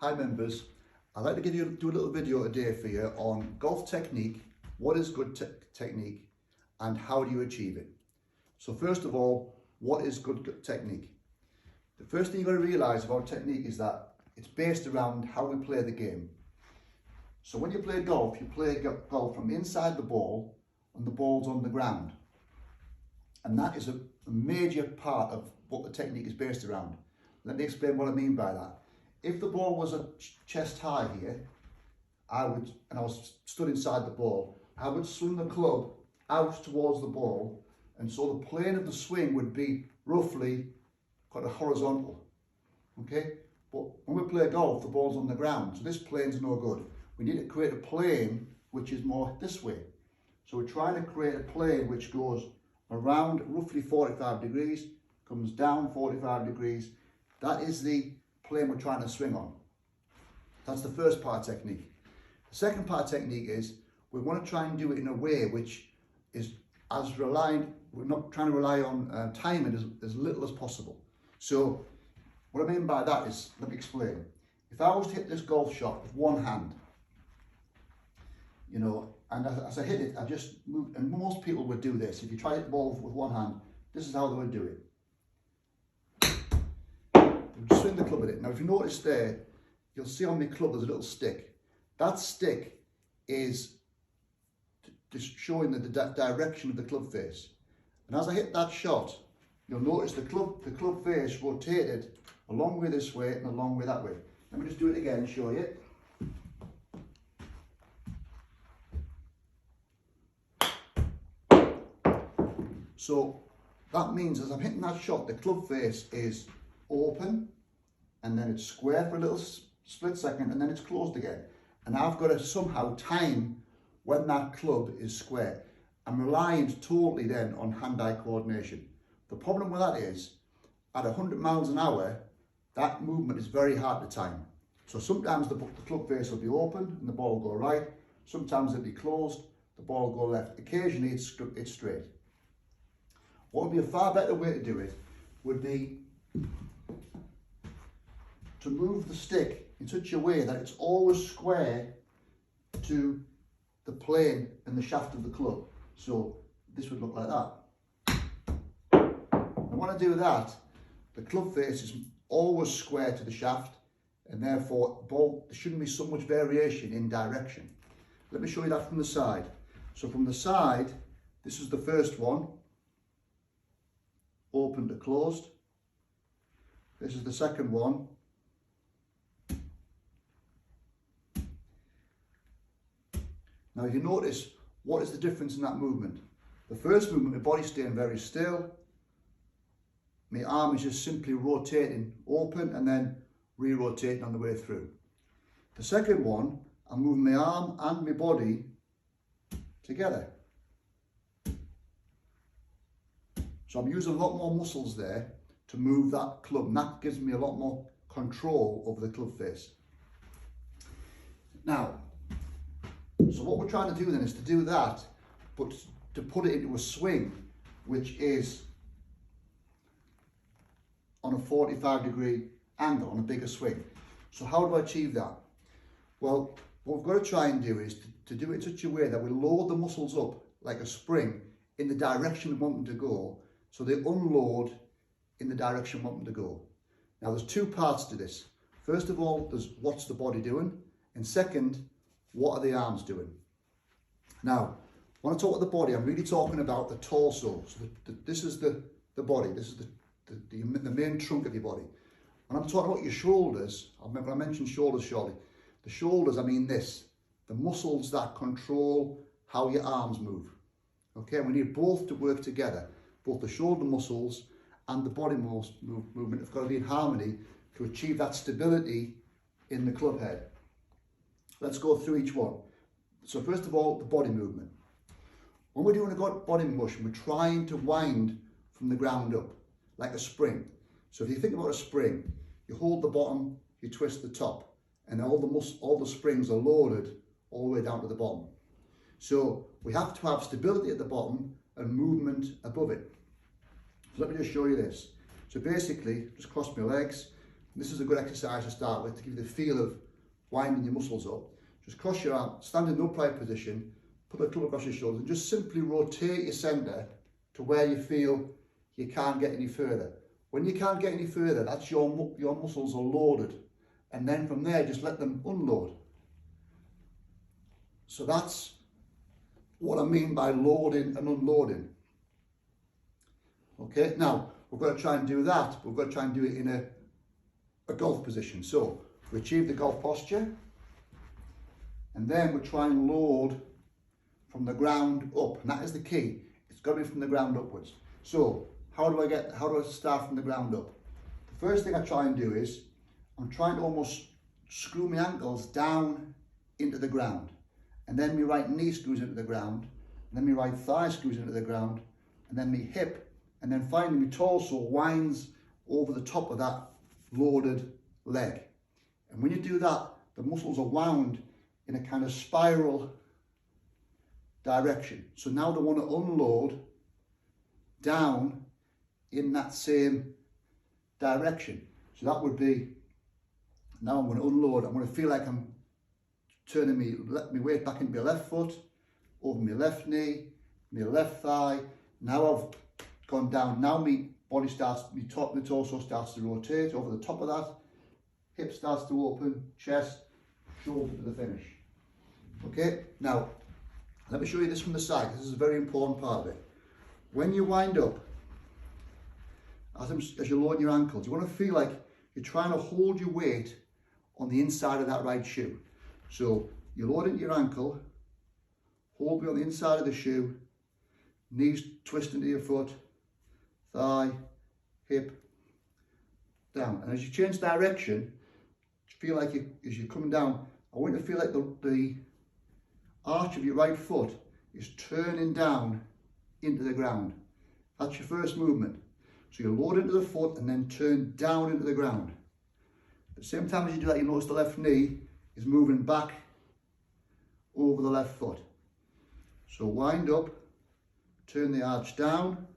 Hi members, I'd like to do a little video today for you on golf technique, what is good technique and how do you achieve it. So first of all, what is good technique? The first thing you've got to realise about technique is that it's based around how we play the game. So when you play golf from inside the ball and the ball's on the ground. And that is a major part of what the technique is based around. Let me explain what I mean by that. If the ball was at chest high here, I was stood inside the ball, I would swing the club out towards the ball, and so the plane of the swing would be roughly kind of horizontal. Okay? But when we play golf, the ball's on the ground, so this plane's no good. We need to create a plane which is more this way. So we're trying to create a plane which goes around roughly 45 degrees, comes down 45 degrees. That is the plane we're trying to swing on. That's the first part of technique. The second part of technique is we want to try and do it in a way which is as reliant, we're not trying to rely on timing as little as possible. So what I mean by that is, let me explain. If I was to hit this golf shot with one hand, you know, and as I hit it, I just move, and most people would do this. If you try to hit the ball with one hand, this is how they would do it. Swing the club at it. Now if you notice there, you'll see on my club there's a little stick. That stick is just showing the direction of the club face. And as I hit that shot, you'll notice the club face rotated a long way this way and a long way that way. Let me just do it again and show you. So that means as I'm hitting that shot, the club face is open, and then it's square for a little split second, and then it's closed again. And I've got to somehow time when that club is square. I'm reliant totally then on hand-eye coordination. The problem with that is, at 100 miles an hour, that movement is very hard to time. So sometimes the club face will be open and the ball will go right. Sometimes it'll be closed, the ball will go left. Occasionally it's straight. What would be a far better way to do it would be to move the stick in such a way that it's always square to the plane and the shaft of the club. So this would look like that. And when I do that, the club face is always square to the shaft, and therefore there shouldn't be so much variation in direction. Let me show you that from the side. So from the side, this is the first one, open to closed. This is the second one. Now if you notice, what is the difference in that movement? The first movement, my body's staying very still. My arm is just simply rotating open and then re-rotating on the way through. The second one, I'm moving my arm and my body together. So I'm using a lot more muscles there to move that club, and that gives me a lot more control over the club face. Now, so what we're trying to do then is to do that, but to put it into a swing, which is on a 45-degree angle, on a bigger swing. So how do I achieve that? Well, what we've got to try and do is to do it in such a way that we load the muscles up like a spring in the direction we want them to go, so they unload in the direction we want them to go. Now there's two parts to this. First of all, there's what's the body doing, and second, what are the arms doing? Now, when I talk about the body, I'm really talking about the torso. So this is the body, this is the main trunk of your body. When I'm talking about your shoulders, I remember I mentioned shoulders shortly. The shoulders, I mean this, the muscles that control how your arms move. Okay, we need both to work together. Both the shoulder muscles and the body movement have got to be in harmony to achieve that stability in the club head. Let's go through each one. So first of all, the body movement. When we're doing a body motion, we're trying to wind from the ground up, like a spring. So if you think about a spring, you hold the bottom, you twist the top, and all the springs are loaded all the way down to the bottom. So we have to have stability at the bottom and movement above it. So let me just show you this. So basically, just cross my legs, This is a good exercise to start with to give you the feel of winding your muscles up. Just cross your arm, stand in the upright position, put the club across your shoulders and just simply rotate your centre to where you feel you can't get any further. When you can't get any further, that's your muscles are loaded. And then from there, just let them unload. So that's what I mean by loading and unloading. Okay, now we've got to try and do that. We've got to try and do it in a golf position. So we achieve the golf posture. And then we try and load from the ground up. And that is the key. It's got to be from the ground upwards. So how do I start from the ground up? The first thing I try and do is I'm trying to almost screw my ankles down into the ground. And then my right knee screws into the ground. And then my right thigh screws into the ground. And then my hip. And then finally my torso winds over the top of that loaded leg. And when you do that, the muscles are wound in a kind of spiral direction. So now they want to unload down in that same direction. So that would be, now I'm going to unload. I'm going to feel like I'm turning my weight back into my left foot, over my left knee, my left thigh. Now I've gone down. Now my body starts, my torso starts to rotate over the top of that. Hip starts to open, chest, shoulder to the finish. Okay, now let me show you this from the side. This is a very important part of it. When you wind up, as you load your ankles, you want to feel like you're trying to hold your weight on the inside of that right shoe. So you load into your ankle, hold it on the inside of the shoe, knees twist into your foot, thigh, hip, down. And as you change direction, feel like as you're coming down, I want you to feel like the arch of your right foot is turning down into the ground. That's your first movement. So you load into the foot and then turn down into the ground. At the same time as you do that, you notice the left knee is moving back over the left foot. So wind up, turn the arch down,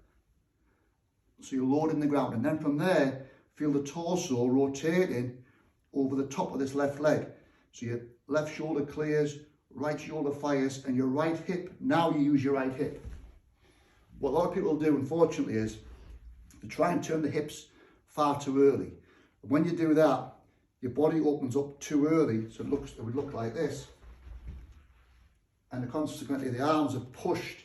so you load in the ground. And then from there, feel the torso rotating over the top of this left leg. So your left shoulder clears, right shoulder fires, and your right hip, now you use your right hip. What a lot of people do, unfortunately, is to try and turn the hips far too early. When you do that, your body opens up too early, so it would look like this. And consequently, the arms are pushed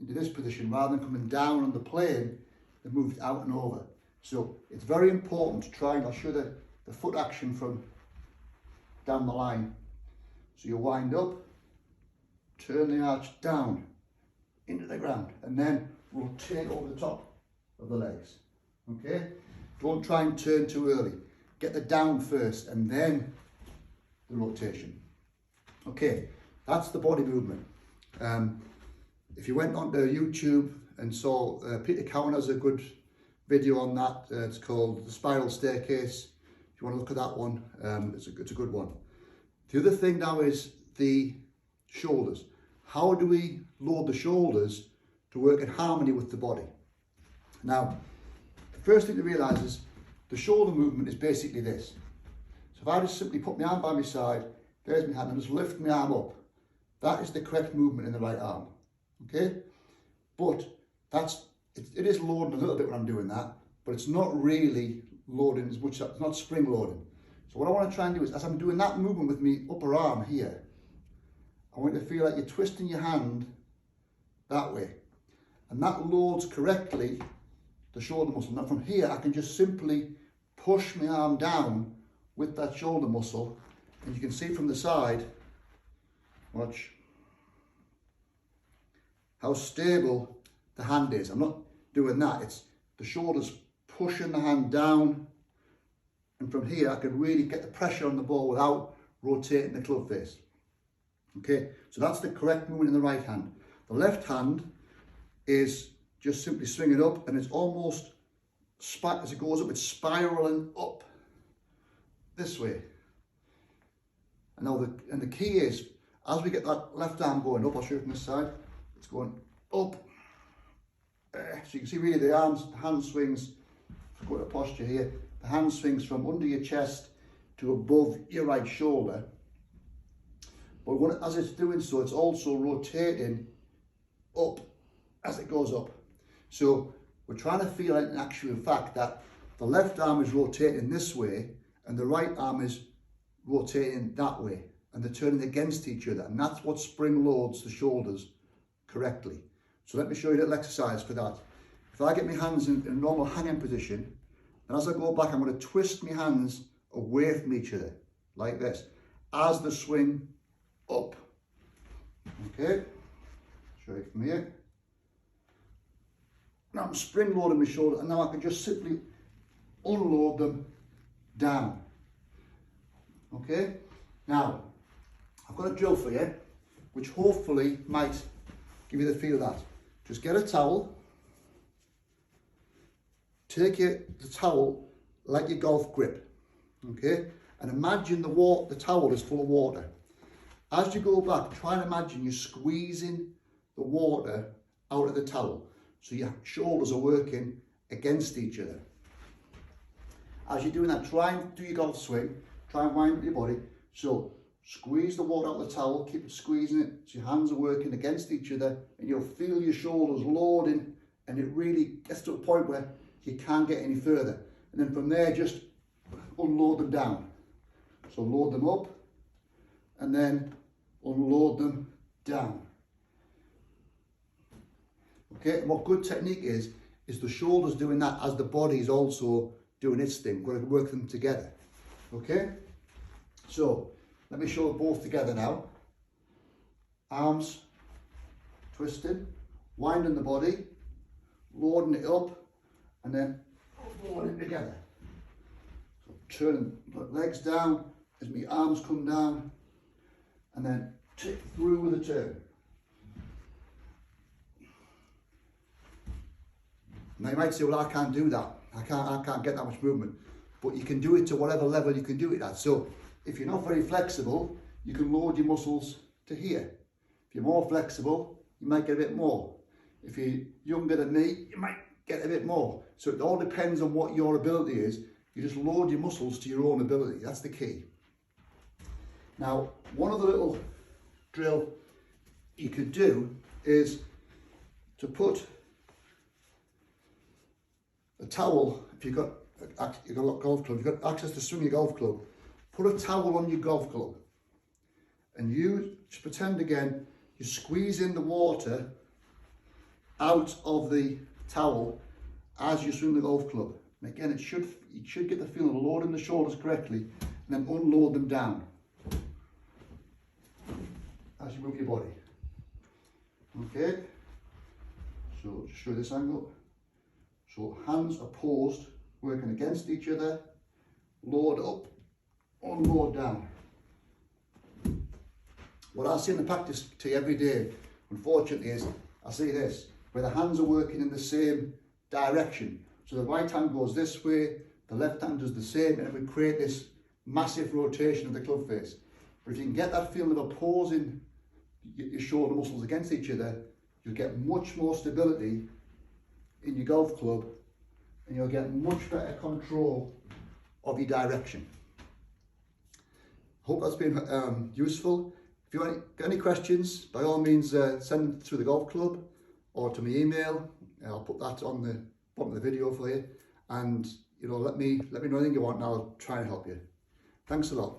into this position rather than coming down on the plane, they're moved out and over. So it's very important to try, and I'll show the foot action from down the line. So you wind up, turn the arch down into the ground, and then rotate over the top of the legs. Okay? Don't try and turn too early. Get the down first and then the rotation. Okay, that's the body movement. If you went onto YouTube and saw Peter Cowan has a good video on that, it's called The Spiral Staircase. If you want to look at that one, it's a good one. The other thing now is the shoulders. How do we load the shoulders to work in harmony with the body? Now, the first thing to realise is the shoulder movement is basically this. So if I just simply put my arm by my side, there's my hand, and just lift my arm up, that is the correct movement in the right arm. Okay? But it is loading a little bit when I'm doing that, but it's not really loading as much, it's not spring loading. So what I want to try and do is, as I'm doing that movement with my upper arm here, I want you to feel like you're twisting your hand that way. And that loads correctly the shoulder muscle. Now from here, I can just simply push my arm down with that shoulder muscle. And you can see from the side, watch, how stable the hand is. I'm not doing that. It's the shoulders pushing the hand down. And from here, I can really get the pressure on the ball without rotating the club face. Okay, so that's the correct movement in the right hand. The left hand is just simply swinging up, and it's almost, as it goes up, it's spiraling up this way. And now the key is, as we get that left arm going up, I'll show you from this side, it's going up. So you can see really the hand swings, go to posture here, the hand swings from under your chest to above your right shoulder. But as it's doing so, it's also rotating up as it goes up. So we're trying to feel in actual fact that the left arm is rotating this way and the right arm is rotating that way, and they're turning against each other, and that's what spring loads the shoulders correctly. So let me show you a little exercise for that. If I get my hands in a normal hanging position, and as I go back, I'm going to twist my hands away from each other, like this, as the swing up. Okay, show you from here. Now I'm spring loading my shoulder, and now I can just simply unload them down. Okay, now I've got a drill for you, which hopefully might give you the feel of that. Just get a towel, take the towel like your golf grip, okay, and imagine the towel is full of water. As you go back, try and imagine you're squeezing the water out of the towel, so your shoulders are working against each other. As you're doing that, try and do your golf swing, try and wind up your body. So squeeze the water out of the towel, keep squeezing it so your hands are working against each other, and you'll feel your shoulders loading, and it really gets to a point where you can't get any further. And then from there, just unload them down. So load them up and then unload them down. Okay, and what good technique is the shoulders doing that as the body is also doing its thing. We're going to work them together. Okay, so let me show both together now. Arms twisted, winding the body, loading it up, and then loading it together. So turning the legs down as my arms come down, and then tick through with a turn. Now you might say, well, I can't do that. I can't get that much movement. But you can do it to whatever level you can do it at. So if you're not very flexible, you can load your muscles to here. If you're more flexible, you might get a bit more. If you're younger than me, you might get a bit more. So it all depends on what your ability is. You just load your muscles to your own ability. That's the key. Now, one other little drill you could do is to put a towel, if you've got a golf club, you've got access to swing your golf club, put a towel on your golf club, and you just pretend again you're squeezing the water out of the towel as you swing the golf club. And again, you should get the feeling of loading the shoulders correctly and then unload them down as you move your body. Okay, so just show this angle. So hands opposed, working against each other, load up, unload down. What I see in the practice tee every day, unfortunately, is I see this, where the hands are working in the same direction. So the right hand goes this way, the left hand does the same, and we create this massive rotation of the club face. But if you can get that feeling of opposing your shoulder muscles against each other, you'll get much more stability in your golf club, and you'll get much better control of your direction. Hope that's been useful. If you got any questions, by all means send them through the golf club or to my email. I'll put that on the bottom of the video for you, and let me know anything you want, and I'll try and help you. Thanks a lot.